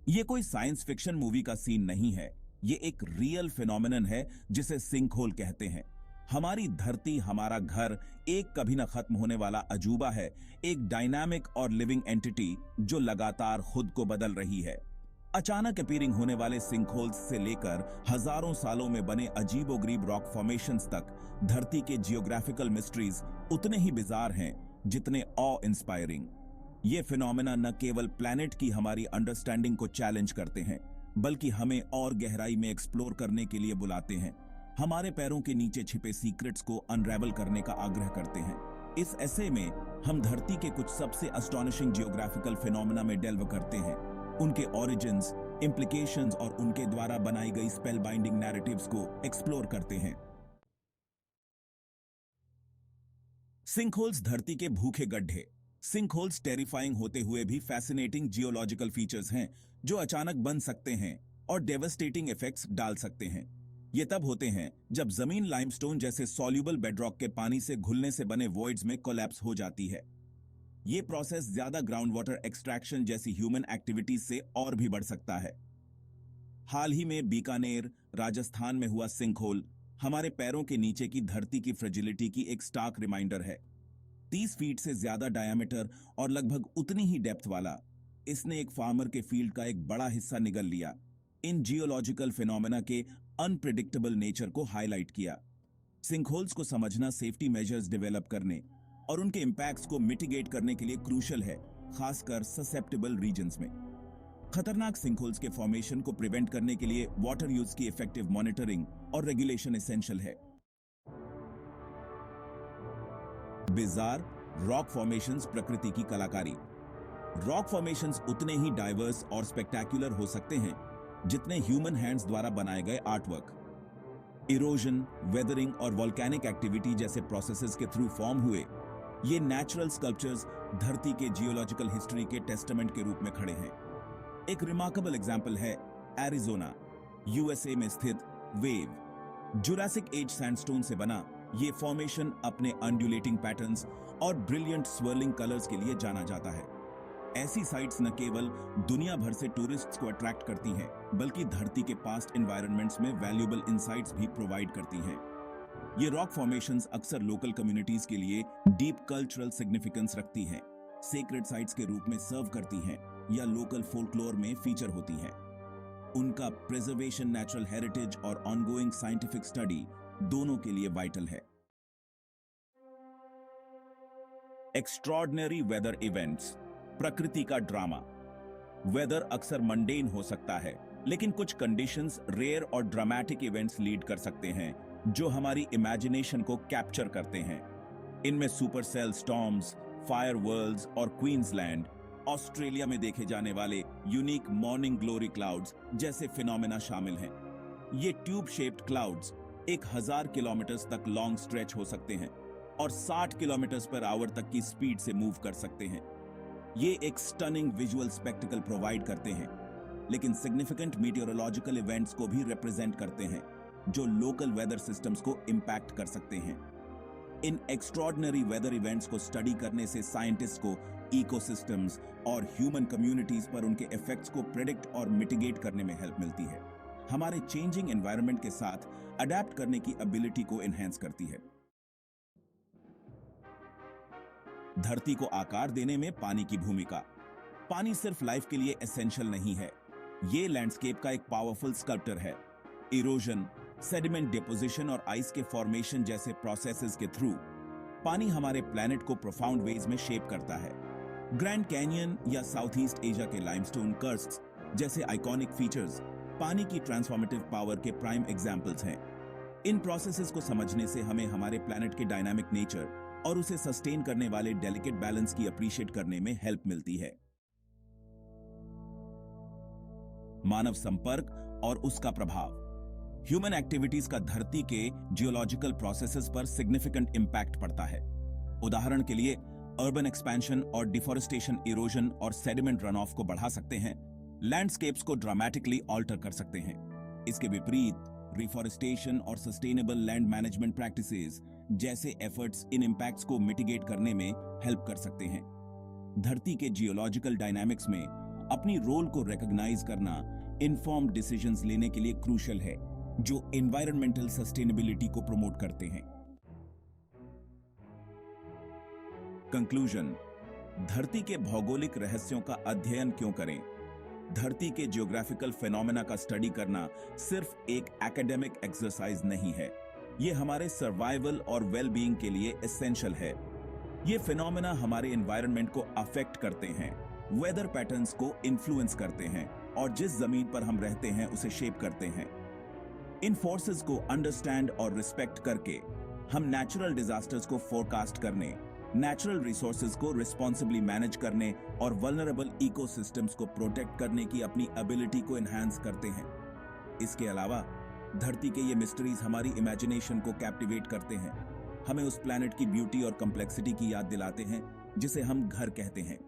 ये कोई science fiction movie का सीन नहीं है। ये एक रियल फिनोमिनन है जिसे सिंक होल कहते हैं। हमारी धरती, हमारा घर, एक कभी न खत्म होने वाला अजूबा है, एक डायनामिक और लिविंग एंटिटी जो लगातार खुद को बदल रही है। अचानक अपीयरिंग होने वाले सिंक होल्स से लेकर हजारों सालों में बने अजीबोगरीब रॉक फॉर्मेशंस तक, धरती के जियोग्राफिकल मिस्ट्रीज उतने ही बिजार हैं जितने ऑ इंस्पायरिंग। ये फिनोमेना न केवल प्लैनेट की हमारी अंडरस्टैंडिंग को चैलेंज करते हैं, बल्कि हमें और गहराई में एक्सप्लोर करने के लिए बुलाते हैं, हमारे पैरों के नीचे छिपे सीक्रेट्स को अनरेवल करने का आग्रह करते हैं। इस एसे में हम धरती के कुछ सबसे अस्टॉनिशिंग जियोग्राफिकल फिनोमेना में डेल्व करते हैं, उनके ओरिजिन्स, इम्प्लीकेशंस और उनके द्वारा बनाई गई स्पेल बाइंडिंग नैरेटिव्स को एक्सप्लोर करते हैं। सिंकहोल्स धरती के भूखे गड्ढे। सिंकहोल्स टेरिफाइंग होते हुए भी फैसिनेटिंग जियोलॉजिकल फीचर्स हैं जो अचानक बन सकते हैं और डेवस्टेटिंग इफेक्ट्स डाल सकते हैं। ये तब होते हैं जब जमीन लाइमस्टोन जैसे सॉल्युबल बेडरॉक के पानी से घुलने से बने वॉइड्स में कोलैप्स हो जाती है। ये प्रोसेस ज्यादा ग्राउंड वाटर एक्सट्रैक्शन जैसी ह्यूमन एक्टिविटीज से और भी बढ़ सकता है। हाल ही में बीकानेर, राजस्थान में हुआ सिंकहोल हमारे पैरों के नीचे की धरती की फ्रेजिलिटी की एक स्टार्क रिमाइंडर है। 30 फीट से ज्यादा डायमीटर और लगभग उतनी ही डेप्थ वाला, इसने एक फार्मर के फील्ड का एक बड़ा हिस्सा निगल लिया। इन जियोलॉजिकल फिनोमेना के अनप्रिडिक्टेबल नेचर को हाईलाइट किया। सिंकहोल्स को समझना सेफ्टी मेजर्स डेवलप करने और उनके इंपैक्ट्स को मिटिगेट करने के लिए क्रूशल है, खासकर ससेप्टेबल रीजन्स में। खतरनाक सिंकहोल्स के फॉर्मेशन को प्रिवेंट करने के लिए वाटर यूज की इफेक्टिव मॉनिटरिंग और रेगुलेशन एसेंशियल है। बिजार रॉक फॉर्मेशंस प्रकृति की कलाकारी। रॉक फॉर्मेशंस उतने ही डाइवर्स और स्पेक्टेक्युलर हो सकते हैं जितने ह्यूमन हैंड्स द्वारा बनाए गए आर्टवर्क। इरोजन, वेदरिंग और वोल्केनिक एक्टिविटी जैसे प्रोसेसेस के थ्रू फॉर्म हुए ये नेचुरल स्कल्पचर्स धरती के जियोलॉजिकल हिस्ट्री के टेस्टामेंट के रूप में खड़े हैं। एक रिमार्केबल एग्जांपल है एरिजोना, यूएसए में स्थित वेव। जुरासिक एज सैंडस्टोन से बना ये फॉर्मेशन अपने अंडुलेटिंग पैटर्न्स और ब्रिलियंट स्वर्लिंग कलर्स के लिए जाना जाता है। ऐसी साइट्स न केवल दुनिया भर से टूरिस्ट्स को अट्रैक्ट करती हैं, बल्कि धरती के पास्ट एनवायरनमेंट्स में वैल्यूएबल इंसाइट्स भी प्रोवाइड करती हैं। ये रॉक फॉर्मेशंस अक्सर लोकल कम्युनिटीज के लिए डीप कल्चरल सिग्निफिकेंस रखती हैं, सेक्रेड साइट्स के रूप में सर्व करती हैं या लोकल फोल्कलोर में फीचर होती हैं। उनका प्रिजर्वेशन, नेचुरल हेरिटेज और ऑनगोइंग साइंटिफिक स्टडी दोनों के लिए वाइटल है। एक्स्ट्रॉर्डिनरी वेदर इवेंट्स, प्रकृति का ड्रामा। वेदर अक्सर मंडेन हो सकता है, लेकिन कुछ कंडीशंस रेयर और ड्रामेटिक इवेंट्स लीड कर सकते हैं जो हमारी इमेजिनेशन को कैप्चर करते हैं। इनमें सुपरसेल स्टॉर्म्स, फायर वर्ल्ड्स और क्वींसलैंड, ऑस्ट्रेलिया में देखे जाने वाले यूनिक मॉर्निंग ग्लोरी क्लाउड्स जैसे फिनोमेना शामिल हैं। ये ट्यूब शेप्ड क्लाउड्स 1000 किलोमीटर तक लॉन्ग स्ट्रेच हो सकते हैं और 60 किलोमीटर पर आवर तक की स्पीड से मूव कर सकते हैं। ये एक स्टनिंग विजुअल स्पेक्टिकल प्रोवाइड करते हैं, लेकिन सिग्निफिकेंट मीटियोरोलॉजिकल इवेंट्स को भी रिप्रेजेंट करते हैं जो लोकल वेदर सिस्टम्स को इंपैक्ट कर सकते हैं। इन एक्स्ट्रॉर्डिनरी वेदर इवेंट्स को स्टडी करने से साइंटिस्ट को इकोसिस्टम्स और ह्यूमन कम्युनिटीज पर उनके इफेक्ट्स को प्रेडिक्ट और मिटिगेट करने में हेल्प मिलती है। हमारे चेंजिंग एनवायरनमेंट के साथ अडेप्ट करने की एबिलिटी को एनहांस करती है। धरती को आकार देने में पानी की भूमिका। पानी सिर्फ लाइफ के लिए एसेंशियल नहीं है, ये लैंडस्केप का एक पावरफुल स्कल्प्टर है। इरोजन, सेडिमेंट डिपोजिशन और आइस के फॉर्मेशन जैसे प्रोसेसेस के थ्रू पानी हमारे प्लैनेट को प्रोफाउंड वेज में शेप करता है। ग्रैंड कैनियन या साउथ ईस्ट एशिया के लाइमस्टोन कर्स्ट्स जैसे आइकॉनिक फीचर्स पानी की ट्रांसफॉर्मेटिव पावर के प्राइम एग्जाम्पल्स हैं। इन प्रोसेसेस को समझने से हमें हमारे प्लैनेट के डायनामिक नेचर और उसे सस्टेन करने वाले डेलिकेट बैलेंस की अप्रिशिएट करने में हेल्प मिलती है। मानव संपर्क और उसका प्रभाव। ह्यूमन एक्टिविटीज का धरती के जियोलॉजिकल प्रोसेसेस पर सिग्निफिकेंट इंपैक्ट पड़ता है। उदाहरण के लिए अर्बन एक्सपेंशन और डिफॉरेस्टेशन इरोजन और सेडिमेंट रन ऑफ को बढ़ा सकते हैं, लैंडस्केप्स को ड्रामेटिकली ऑल्टर कर सकते हैं। इसके विपरीत रिफॉरेस्टेशन और सस्टेनेबल लैंड मैनेजमेंट प्रैक्टिसेस जैसे एफर्ट्स इन इंपैक्ट्स को मिटिगेट करने में हेल्प कर सकते हैं। धरती के जियोलॉजिकल डायनामिक्स में अपनी रोल को रिकॉग्नाइज करना इन्फॉर्म्ड डिसीजंस लेने के लिए क्रूशियल है, जो एनवायरमेंटल सस्टेनेबिलिटी को प्रमोट करते हैं। कंक्लूजन, धरती के भौगोलिक रहस्यों का अध्ययन क्यों करें? धरती के जियोग्राफिकल फिनोमेना का स्टडी करना सिर्फ एक एकेडमिक एक्सरसाइज नहीं है, ये हमारे सर्वाइवल और वेल बीइंग के लिए एसेंशियल है। ये फिनोमेना हमारे एनवायरनमेंट को अफेक्ट करते हैं, वेदर पैटर्न्स को इन्फ्लुएंस करते हैं और जिस जमीन पर हम रहते हैं उसे शेप करते हैं। इन फोर्सेस को अंडरस्टैंड और रिस्पेक्ट करके हम नेचुरल डिजास्टर्स को फोरकास्ट करने, नेचुरल रिसोर्सेज को रिस्पॉन्सिबली मैनेज करने और वल्नरेबल इकोसिस्टम्स को प्रोटेक्ट करने की अपनी एबिलिटी को एनहांस करते हैं। इसके अलावा धरती के ये मिस्ट्रीज हमारी इमेजिनेशन को कैप्टिवेट करते हैं, हमें उस प्लैनेट की ब्यूटी और कॉम्प्लेक्सिटी की याद दिलाते हैं जिसे हम घर कहते हैं।